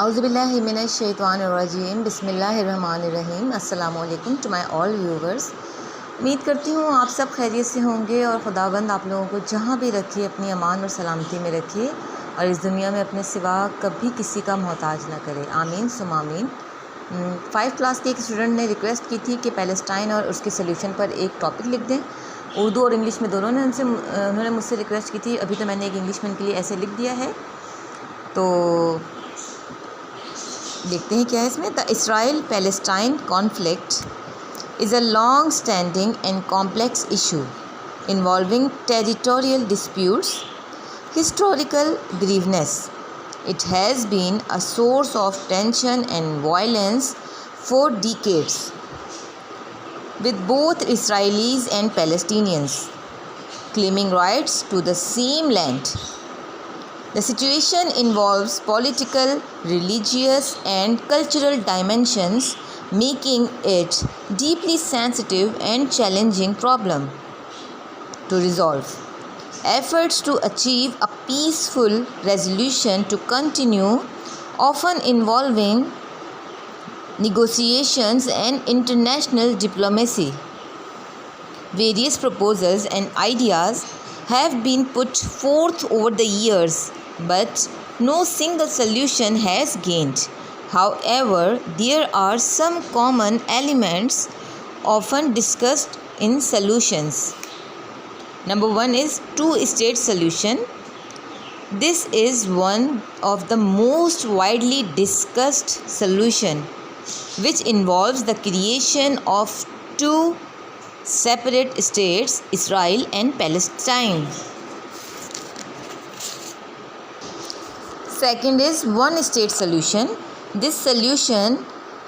औज़ुबिल्लाहि मिनश्शैतानिर्रजीम बिस्मिल्लाहिर्रहमानिर्रहीम। अस्सलामु अलैकुम टू माय ऑल व्यूवर्स। उम्मीद करती हूँ आप सब खैरियत से होंगे और खुदावंद आप लोगों को जहाँ भी रखिए अपनी अमान और सलामती में रखिए और इस दुनिया में अपने सिवा कभी किसी का मोहताज ना करे। आमीन सुम आमीन। 5 क्लास के एक स्टूडेंट ने रिक्वेस्ट की थी कि पैलेस्टाइन और उसके सोल्यूशन पर एक टॉपिक लिख दें। उर्दू और इंग्लिश में दोनों ने उन्होंने मुझसे रिक्वेस्ट की थी। अभी तो मैंने एक इंग्लिश में उनके लिए ऐसे लिख दिया है, तो देखते हैं क्या है इसमें। The Israel Palestine conflict is a long-standing and complex issue involving territorial disputes, historical grievances. It has been a source of tension and violence for decades, with both Israelis and Palestinians claiming rights to the same land. The situation involves political, religious, and cultural dimensions, making it deeply sensitive and challenging problem to resolve. Efforts to achieve a peaceful resolution to continue, often involving negotiations and international diplomacy. Various proposals and ideas have been put forth over the years, but no single solution has gained. However, there are some common elements often discussed in solutions. Number 1 is two-state solution. This is one of the most widely discussed solution, which involves the creation of two separate states, Israel and Palestine. Second is one-state solution. This solution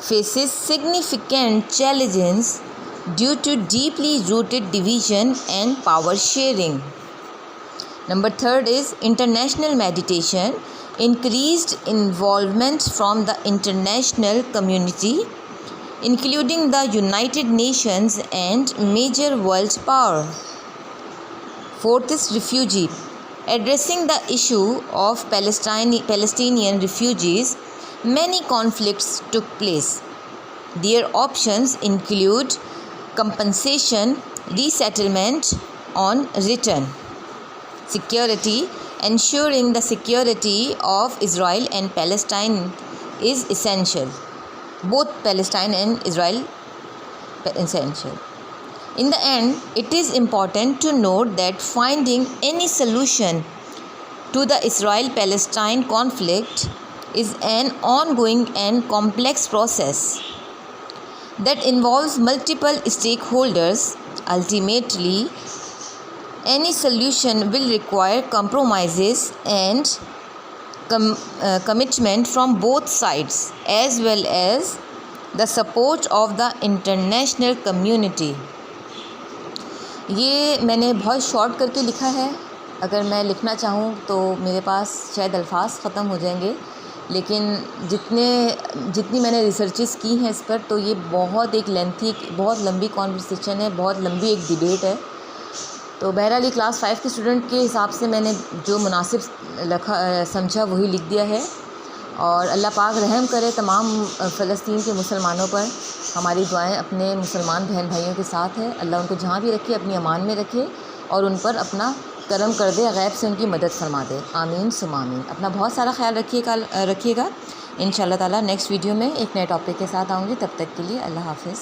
faces significant challenges due to deeply rooted division and power sharing. Number 3 is international mediation. Increased involvement from the international community, including the United Nations and major world power. 4th is refugee. Addressing the issue of Palestinian refugees, many conflicts took place. Their options include compensation, resettlement on return. Security. Ensuring the security of Israel and Palestine is essential. Both Palestine and Israel essential. In the end, it is important to note that finding any solution to the Israel-Palestine conflict is an ongoing and complex process that involves multiple stakeholders. Ultimately, any solution will require compromises and commitment from both sides, as well as the support of the international community. ये मैंने बहुत short करके लिखा है। अगर मैं लिखना चाहूँ तो मेरे पास शायद अल्फाज ख़त्म हो जाएंगे, लेकिन जितनी मैंने रिसर्चेस की हैं इस पर, तो ये बहुत एक लेंथी, बहुत लंबी कॉन्वर्सेशन है, बहुत लंबी एक डिबेट है। तो बहरहाल क्लास 5 के स्टूडेंट के हिसाब से मैंने जो मुनासिब समझा वही लिख दिया है। और अल्लाह पाक रहम करे तमाम फ़लस्तीन के मुसलमानों पर। हमारी दुआएं अपने मुसलमान बहन भाइयों के साथ है। अल्लाह उनको जहाँ भी रखे अपनी अमान में रखे और उन पर अपना करम कर दे, गैब से उनकी मदद फरमा दे। आमीन सुम आमीन। अपना बहुत सारा ख्याल रखिएगा। इंशाअल्लाह ताला नेक्स्ट वीडियो में एक नए टॉपिक के साथ आऊँगी। तब तक के लिए अल्लाह हाफ़िज़।